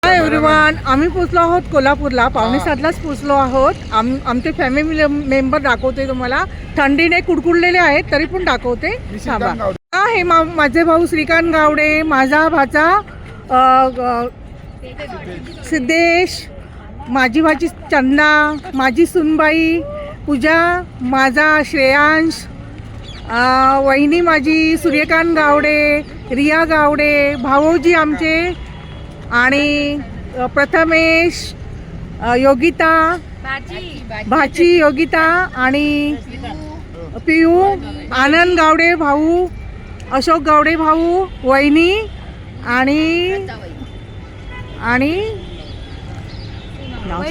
Hi everyone, आम्ही पोचलो आहोत कोल्हापूरला. 6:45लाच पोचलो आहोत. आमचे फॅमिली मेंबर दाखवते तुम्हाला. थंडीने कुडकुडलेले आहेत तरी पण दाखवते. हे माझे भाऊ श्रीकांत गावडे, माझा भाचा सिद्धेश, माझी भाची चंदा, माझी सुनबाई पूजा, माझा श्रेयांश, वहिनी माझी सूर्यकांत गावडे, रिया गावडे, भाऊजी आमचे आणि प्रथमेश, योगिता भाची योगिता आणि पियू, आनंद गावडे भाऊ, अशोक गावडे भाऊ, वहिनी आणि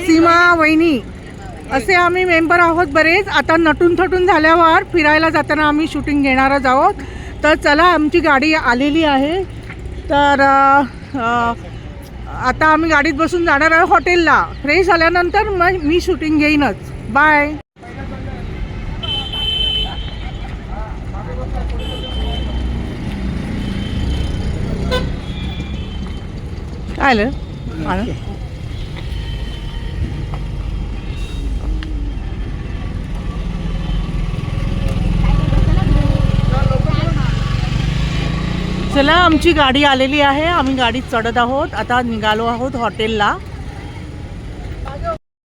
सीमा वहिनी, असे आम्ही मेंबर आहोत बरेच. आता नटून थटून झाल्यावर फिरायला जाताना आम्ही शूटिंग घेणारच आहोत. तर चला, आमची गाडी आलेली आहे. तर आता आम्ही गाडीत बसून जाणार आहे हॉटेलला. फ्रेश झाल्यानंतर मग मी शूटिंग घेईनच. बाय. काय आलं? चला, आमची गाडी आलेली आहे. आम्ही गाडीत चढत आहोत. आता निघालो आहोत हॉटेलला.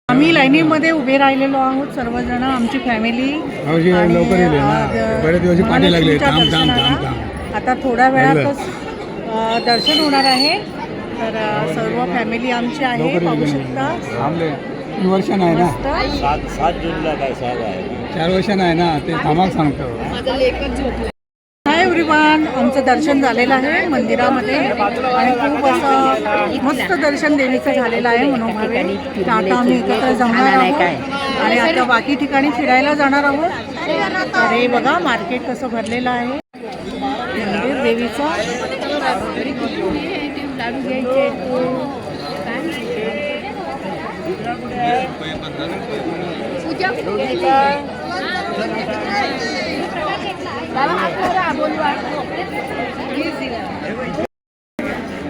आम्ही लाईनीमध्ये उभे राहिलेलो आहोत सर्वजण, आमची फॅमिली. आता थोड्या वेळातच दर्शन होणार आहे. तर सर्व फॅमिली आमची आहे, पाहू शकता. वर्ष नाही ना, 7 जूनला काय 4 वर्ष नाही ना, ते थांबा सांगतो. हाय एव्हरीवन, आमचं दर्शन झालेलं आहे मंदिरामध्ये आणि खूप असं मस्त दर्शन देवीचं झालेलं आहे मनोभावे. आता आम्ही एकत्र जाणार आहोत आणि आता बाकी ठिकाणी फिरायला जाणार आहोत. तर हे बघा, मार्केट कसं भरलेलं आहे मंदिर देवीचं.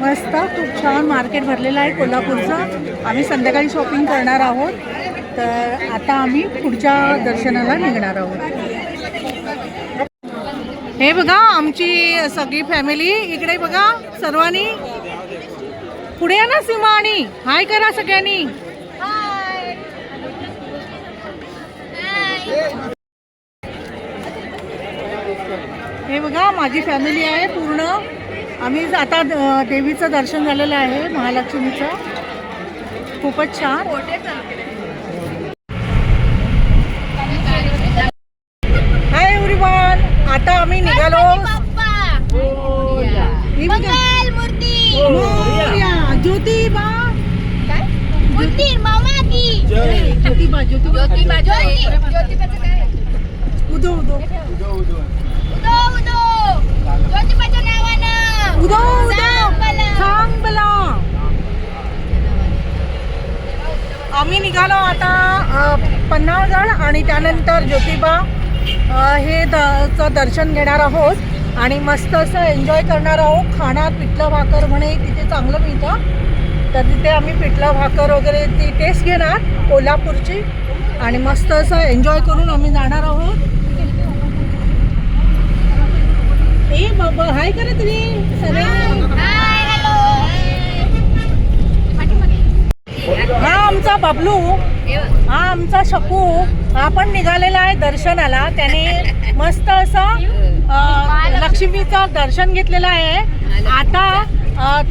मस्त, खूप छान मार्केट भरलेलं आहे कोल्हापूरचं. आम्ही संध्याकाळी शॉपिंग करणार आहोत. तर आता आम्ही पुढच्या दर्शनाला निघणार आहोत. हे बघा, आमची सगळी फॅमिली इकडे बघा. सर्वांनी पुढे या ना. सीमा आणि हाय करा सगळ्यांनी. हे बघा, माझी फॅमिली आहे पूर्ण. आम्ही आता देवीचं दर्शन झालेलं आहे, महालक्ष्मीचं. खूपच छान. हाय एव्हरीवन, आता आम्ही निघालो. ज्योतिबा, उदो उदो आम्ही निघालो आता पन्हाळगड आणि त्यानंतर ज्योतिबा हे दर्शन घेणार आहोत आणि मस्त असं एन्जॉय करणार आहोत. खाण्यात पिठलं भाकर म्हणे तिथे चांगलं मिळतं, तर तिथे आम्ही पिठलं भाकर वगैरे ती टेस्ट घेणार कोल्हापूरची आणि मस्त असं एन्जॉय करून आम्ही जाणार आहोत. ए बाबा, हाय करा तुम्ही सगळे. हा आमचा बबलू, हा आमचा शकू, हा पण निघालेला आहे दर्शनाला. त्याने मस्त असं लक्ष्मीचं दर्शन घेतलेलं आहे. आता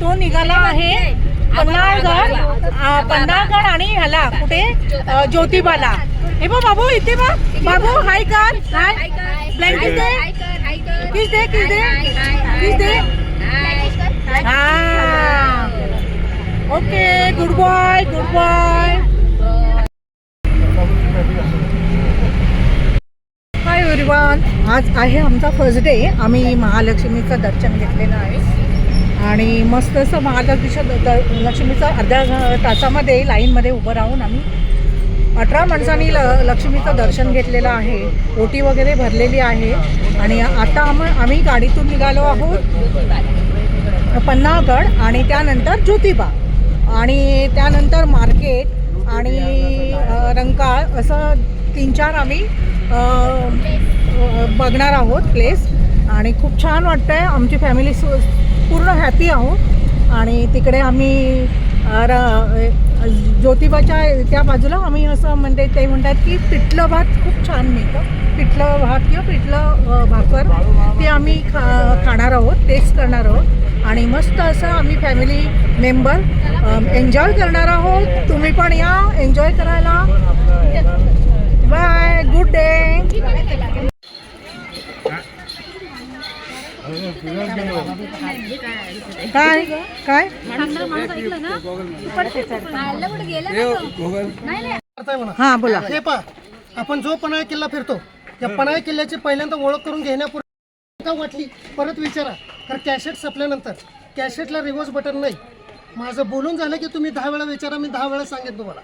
तो निघाला आहे पन्हाळगड आणि ह्याला कुठे ज्योतिबाला. हे बघ बाबू, इथे बघ बाबू, हाय कर. हाय, ब्लँकेट दे, किस दे, किस दे, किस दे. हा, okay, good boy, good boy. Hi everyone, आज आहे आमचा फर्स्ट डे. आम्ही महालक्ष्मीचं दर्शन घेतलेलं आहे आणि मस्त असं महालक्ष्मीचं अर्ध्या तासामध्ये लाईनमध्ये उभं राहून आम्ही 18 माणसांनी लक्ष्मीचं दर्शन घेतलेलं आहे. ओटी वगैरे भरलेली आहे आणि आता आम्ही गाडीतून निघालो आहोत पन्हाळगड आणि त्यानंतर ज्योतिबा आणि त्यानंतर मार्केट आणि रंकाळ असं 3-4 आम्ही बघणार आहोत प्लेस. आणि खूप छान वाटतं आहे. आमची फॅमिली पूर्ण हॅपी आहोत. आणि तिकडे आम्ही ज्योतिबाच्या त्या बाजूला आम्ही असं म्हणजे ते म्हणतात की पिठलं भात खूप छान मिळतं. पिठलं भात किंवा पिठलं भाकर ते आम्ही खाणार आहोत, टेस्ट करणार आहोत. आणि मस्त असं आम्ही फॅमिली मेंबर एन्जॉय करणार आहोत. तुम्ही पण या एन्जॉय करायला. Bye, good day. काय काय हां बोला. हे पहा, आपण जो पन्हाळा किल्ला फिरतो त्या पन्हाळा किल्ल्याची पहिल्यांदा ओळख करून घेण्यापूर्वी का वाटली परत विचारा. तर कॅसेट संपल्यानंतर कॅसेटला रिव्हर्स बटन नाही. माझं बोलून झालं की तुम्ही 10 वेळा विचारा, मी 10 वेळा सांगेन तुम्हाला.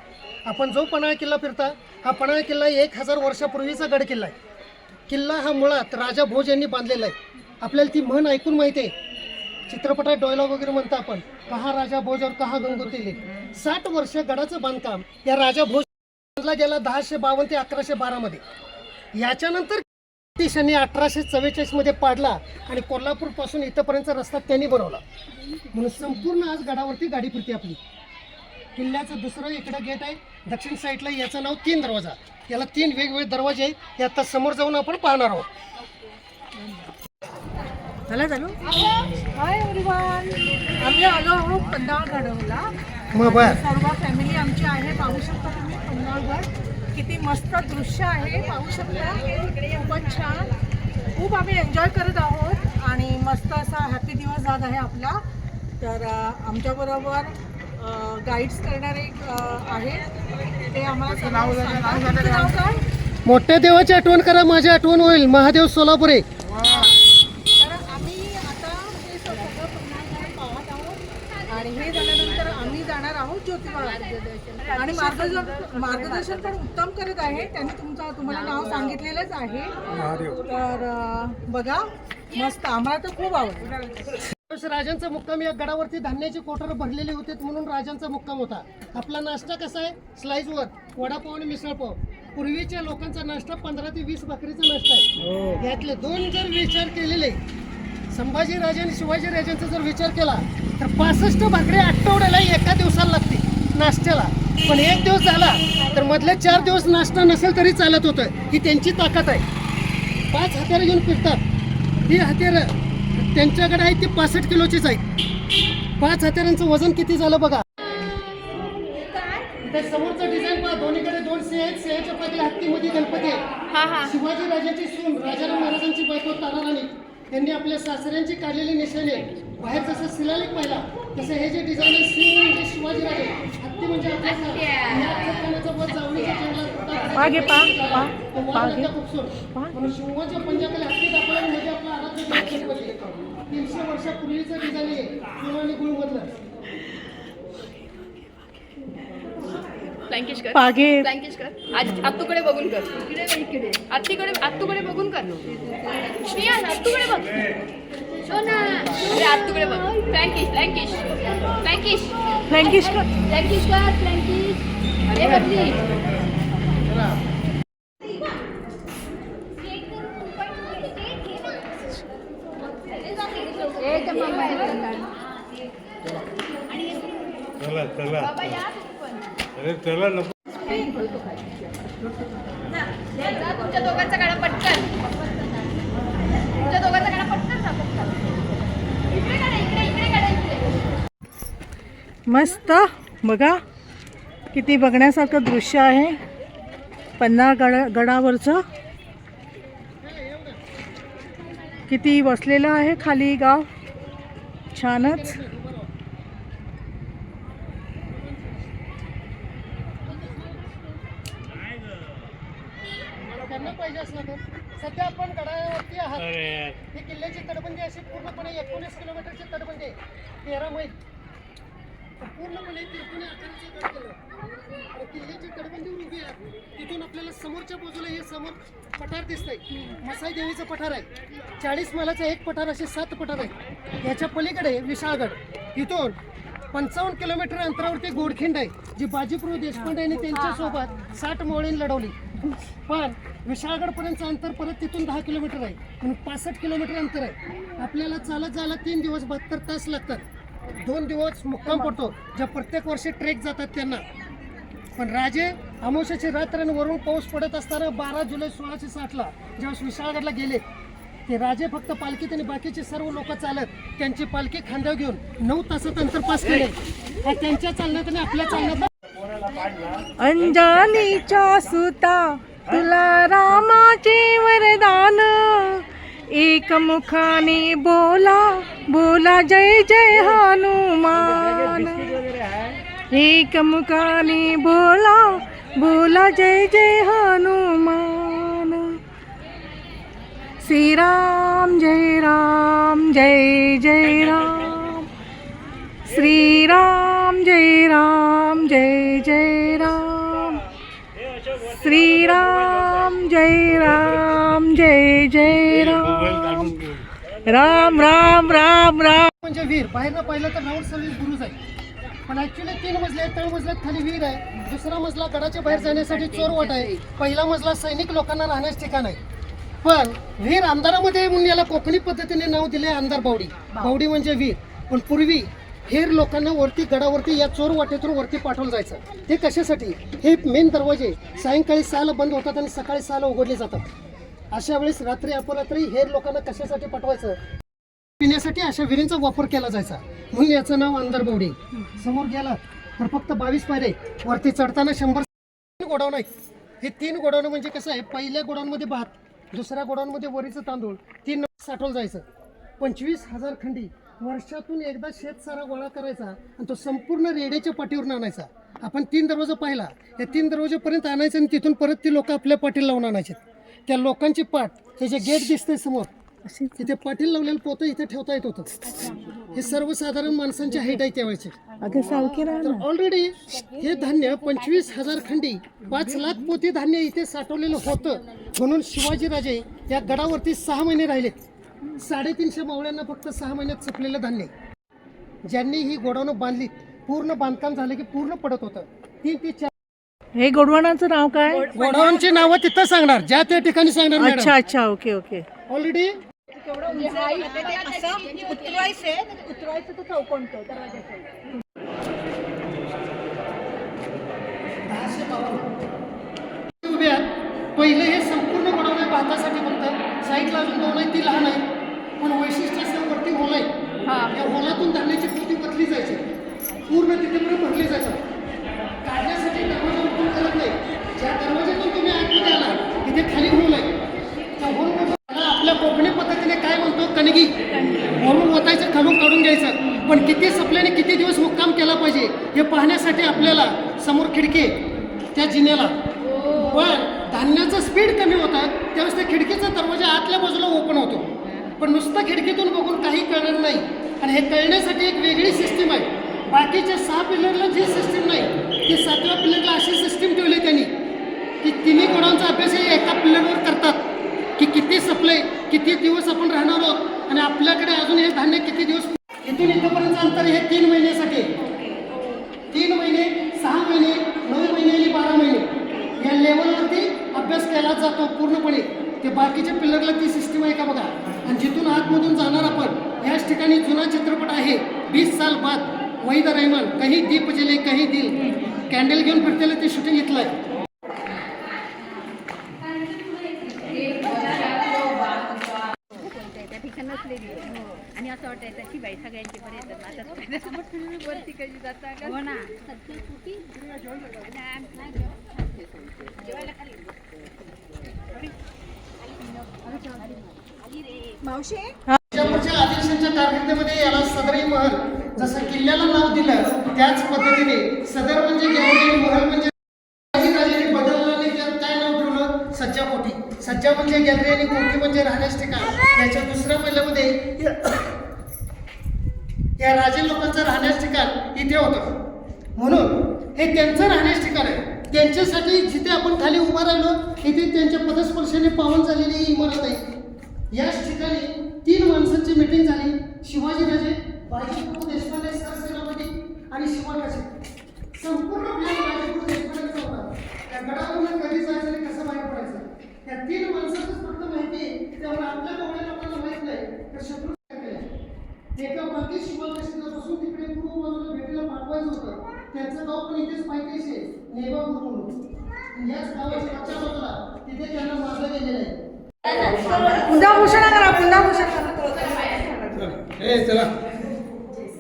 आपण जो पन्हाळा किल्ला फिरता हा पन्हाळा किल्ला 1000 वर्षापूर्वीचा गड किल्ला आहे. किल्ला हा मुळात राजा भोज यांनी बांधलेला आहे. आपल्याला ती म्हण ऐकून माहिती आहे, चित्रपटात डायलॉग वगैरे म्हणतो आपण, कहा राजा भोज और कहा गंगोत्री. 60 वर्ष गडाचं बांधकाम या राजा भोज बांधला गेला 1052 ते 1112 मध्ये. याच्यानंतर ब्रिटिशांनी 1844 मध्ये पाडला आणि कोल्हापूर पासून इथपर्यंतचा रस्ता त्यांनी बनवला. म्हणून संपूर्ण आज गडावरती गाडी फिरते आपली. किल्ल्याचं दुसरं इकडं गेट आहे दक्षिण साईडला, याचं नाव 3 दरवाजा. याला 3 वेगवेगळे दरवाजे आहेत. हे आता समोर जाऊन आपण पाहणार आहोत. झालं चालू. हाय एव्हरीवन, आम्ही आलो आहोत पन्हाळगडला. सर्व फॅमिली आमची आहे. पाहू शकता तुम्ही पन्हाळगड किती मस्त दृश्य आहे. पाहू शकता खूपच छान. खूप आम्ही एन्जॉय करत आहोत आणि मस्त असा हॅपी दिवस जात आहे आपला. तर आमच्याबरोबर गाईड्स करणारे आहे ते आम्हाला नाव काय. मोठ्या देवाची आठवण करा, माझी आठवण होईल. महादेव सोलापुरे. तर आम्ही आता हे सगळं पन्हाळगड पाहत आहोत आणि हे झाल्यानंतर आम्ही जाणार आहोत ज्योतिबा. आणि मार्गदर्शन पण उत्तम करत आहे त्यांनी. तुम्हाला नाव सांगितलेलंच आहे. तर बघा मस्त, आम्हाला तर खूप आवडतं. राजांचा मुक्काम या गडावरती धान्याची कोटर भरलेली होते म्हणून राजांचा मुक्काम होता. आपला नाश्ता कसा आहे, स्लाइसवर वडापाव आणि मिसळपाव. पूर्वीच्या लोकांचा नाश्ता 15 ते 20 भाकरीचा नाश्ता आहे. यातले 2 जर विचार केलेले, संभाजी राजे आणि शिवाजी राजांचा जर विचार केला तर 65 भाकरी आठवड्याला एका दिवसाला लागते नाश्त्याला. पण 1 दिवस झाला तर मधले 4 दिवस नाश्ता नसेल तरी चालत होतं. ही त्यांची ताकद आहे. 5 हत्यारं घेऊन फिरतात. ही हत्यारं त्यांच्याकडे आहे ती 65 किलोचीच आहे. 5 हत्यारांचं वजन किती झालं बघा. समोरचं डिझाईन पहा, दोन्हीकडे 2 सिंह आहेत. सिंहाच्या पाठीला हत्तीमध्ये गणपती आहे. शिवाजी राजाची सून राजाराम महाराजांची बायको ताराराणी यांनी आपल्या सासऱ्यांची काढलेली निशाणे. बाहेर जसं शिलालेख पाहिला तसं हे जे डिझाईन आहे, सिंह म्हणजे शिवाजी राजे, हत्ती म्हणजे आपल्या जावळीच्या म्हणून शिवाच्या पंजाखाली हत्ती दाखवला म्हणजे आपला आराध्य 300 वर्षापूर्वीचं डिझाईन आहे. सोनं आणि गुळ मधलं. पागे आत्तूकडे बघून कर. आत्तूकडे बघून कर. आत्तूकडे बघ. सोना अरे आत्तूकडे बघ. फ्लँकिश अरे बघली. तुमच्या दोघांचा गाडा पटकन. मस्त बघा किती बघण्यासारखं दृश्य आहे पन्हाळगडावरचं. किती वसलेलं आहे खाली गाव. छानच. त्यांना पाहिजे असलं तर सध्या आपण गडावरती आहात. ही किल्ल्याची तटबंदी अशी पूर्णपणे 19 किलोमीटरची तटबंदी आहे. 13 मैल पूर्णपणे तिरकोणी आकाराची गड केलं आणि किल्ल्याची तटबंदीवर उभी आहे. तिथून आपल्याला समोरच्या बाजूला हे समोर पठार दिसतंय. मसाई देवीचं पठार आहे. 40 मैलाचं एक पठार, असे 7 पठार आहेत. याच्या पलीकडे विशाळगड. इथून 55 किलोमीटर अंतरावरती गोडखिंड आहे, जी बाजीप्रभू देशपांडे यांनी त्यांच्यासोबत 60 मोळींनी लढवली. पण विशाळगडपर्यंतचं अंतर परत तिथून 10 किलोमीटर आहे, म्हणून 65 किलोमीटर अंतर आहे. आपल्याला चालत जायला 3 दिवस 72 तास लागतात. 2 दिवस मुक्काम पडतो, ज्या प्रत्येक वर्षी ट्रेक जातात त्यांना. पण राजे अमावस्येची रात्र आणि वरून पाऊस पडत असताना 12 जुलै 1660ला ज्यावेळेस विशाळगडला गेले, ते राजे फक्त पालखीत आणि बाकीचे सर्व लोक चालत त्यांची पालखी खांद्यावर घेऊन 9 तासात अंतर पास केले. हा त्यांच्या चालण्यात आणि आपल्या चालण्यात. अंजनीच्या सुता तुला रामाचे वरदान, एकमुखाने बोला बोला जय जय हनुमान, एकमुखाने बोला बोला जय जय हनुमान. श्रीराम जय राम जय जय राम, श्रीराम जय राम जय जय राम, श्रीराम जय राम जय जय राम, राम राम राम राम. म्हणजे वीर बाहेरनं पाहिलं तर राऊंड सर्व्हिस बुरुज आहे, पण ऍक्च्युली 3 मजले आहेत. तळमजल्यात खाली वीर आहे, दुसरा मजला गडाच्या बाहेर जाण्यासाठी चोरवाट आहे, पहिला मजला सैनिक लोकांना राहण्याचं ठिकाण आहे. पण वीर अंधारामध्ये म्हणून याला कोकणी पद्धतीने नाव दिले अंधार बावडी. बावडी म्हणजे वीर. पण पूर्वी हेर लोकांना वरती गडावरती या चोर वाटेतून वरती पाठवलं जायचं. ते कशासाठी? हे मेन दरवाजे सायंकाळी 6ला बंद होतात आणि सकाळी 6ला उघडले जातात. अशा वेळेस रात्री अपरात्री हेर लोकांना कशासाठी पाठवायचं? पिण्यासाठी अशा विहिरींचा वापर केला जायचा, म्हणून याचं नाव अंधारबावडी. समोर गेला तर फक्त 22 पायरे, वरती चढताना 100 गोडाऊन आहेत. हे 3 गोडाऊन म्हणजे कसं आहे, पहिल्या गोडाऊनमध्ये भात, दुसऱ्या गोडाऊनमध्ये वरीचं तांदूळ, 3 साठवलं जायचं. 25,000 खंडी वर्षातून एकदा शेतसारा गोळा करायचा आणि तो संपूर्ण रेड्याच्या पाठीवरून आणायचा. आपण 3 दरवाजा पाहिला, या 3 दरवाजेपर्यंत आणायचं आणि तिथून परत ती लोक आपल्या पाठीला लावून आणायचे. त्या लोकांची पाठ, हे जे गेट दिसतंय समोर, तिथे पाटील लावलेलं पोतं इथे ठेवता येत होतं. हे सर्वसाधारण माणसांची हाईट आहे त्यावेळेची. तर ऑलरेडी हे धान्य 25,000 खंडी 5 लाख पोती धान्य इथे साठवलेलं होतं. म्हणून शिवाजीराजे या गडावरती 6 महिने राहिले. 350 मावळ्यांना फक्त 6 महिन्यात संपलेलं धान्य. ज्यांनी ही गोडाऊन बांधली, पूर्ण बांधकाम झालं की पूर्ण पडत होतं. 3 ते 4. हे गोडवानाचं नाव काय? गोडाऊनची नावं तिथं सांगणार, ज्या त्या ठिकाणी सांगणार मॅडम. अच्छा अच्छा, ओके ओके. ऑलरेडी उभे आहेत. पहिले हे संपूर्ण गोडाऊन आहे भातासाठी फक्त. साईडला अजून 2 आहे, ती लहान आहे. पण वैशिष्ट्य असं वरती होल आहे, या होलातून धान्याची पोती बदली जायची, पूर्ण तिथे भरली जायचं. काढण्यासाठी दरवाजा ओपन करत नाही. ज्या दरवाज्यातून तुम्ही आतमध्ये आला तिथे खाली होल आहे. त्या होलमध्ये आपल्या कोकणी पद्धतीने काय म्हणतो, कणगी वरून ओतायचं, खालून काढून घ्यायचं. पण किती सप्लायने किती दिवस मुक्काम केला पाहिजे हे पाहण्यासाठी आपल्याला समोर खिडकी आहे त्या जिन्याला. पण धान्याचं स्पीड कमी होतं त्यावेळेस त्या खिडकीचा दरवाजा आतल्या बाजूला ओपन होतो. पण नुसतं खिडकीतून बघून काही कळणार नाही. आणि हे कळण्यासाठी एक वेगळी सिस्टीम आहे. बाकीच्या 6 पिलरला जी सिस्टीम नाही, ती 7व्या पिलरला अशी सिस्टीम ठेवली त्यांनी की तिन्ही गोडाऊनचा अभ्यास हे एका पिलरवर करतात की किती सप्लाय, किती दिवस आपण राहणार आहोत आणि आपल्याकडे अजून हे धान्य किती दिवस. इथून इथंपर्यंत अंतर हे 3 महिन्यासाठी. 3 महिने, 6 महिने, 9 महिने आणि 12 महिने या लेवलवरती अभ्यास केला जातो पूर्णपणे. ते बाकीच्या पिलरला ती सिस्टीम आहे का बघा. आणि जिथून आतमधून जाणार आपण, याच ठिकाणी जुना चित्रपट आहे 20 साल बाद, वहीद रहमान, कहीं दीप जले कहीं दिल, कॅन्डल घेऊन फिरतेलं ते शूटिंग घेतलं आहे. आणि असं वाटायचं की बाई सगळ्यांचे पर्यंत वरती कधी जाता का? हो ना. मावशी विजापूरच्या आदिलशांच्या कारकिर्दीमध्ये याला सदरी महल, जसं किल्ल्याला नाव दिलं त्याच पद्धतीने सदर म्हणजे गॅलरी, महल म्हणजे राजाने बदललं आणि त्यात काय नाव ठेवलं, सज्जा कोठी. सज्जा म्हणजे गॅलरी आणि कोठी म्हणजे राहण्याचं ठिकाण. याच्या दुसऱ्या पहिल्यामध्ये या राजे लोकांचं राहण्याचं ठिकाण इथे होतं. म्हणून हे त्यांचं राहण्याचं ठिकाण आहे. त्यांच्यासाठी जिथे आपण खाली उभा राहिलो इथे त्यांच्या पदस्पर्शाने पावन झालेली ही इमारत आहे. याच ठिकाणी 3 माणसांची मीटिंग झाली. शिवाजीराजे, बाजीप्रभू देशपांडे सरसेनापती आणि शिवाकाशी संपूर्ण प्लॅन माझ्याकडून येईपर्यंत होता. त्या गडावरून कधी जायचं आणि कसं बाहेर पडायचं त्या 3 माणसातच फक्त माहिती आहे. त्यामुळे आपल्या एवढ्या लोकांना माहित नाही तर शत्रू काय केलं. एका बाकी शिवाकाशीला बसून तिकडे पूर्व बाजूला भेटीला पाठवायचं होतं. त्यांचं गाव पण इथेच पाहिजेच आहे, नेबापूर म्हणून. याच गावाच्या मागच्या बाजूला तिथे त्यांना मारलं गेलेलं आहे. पुंजाभूषण करा, पुंजाभूषण करा. ए चला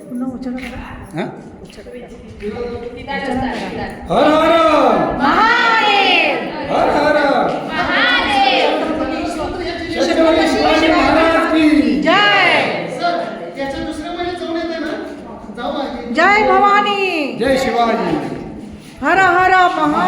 पुन्हा उच्चार करा. हा हर हर महादेव हर हर महादेव छत्रपती शिवाजी महाराज की जय सर याच्या दुसऱ्या महिन्यात जाऊन येते ना जाऊ आहे. जय भवानी, जय शिवाजी. हर हर महा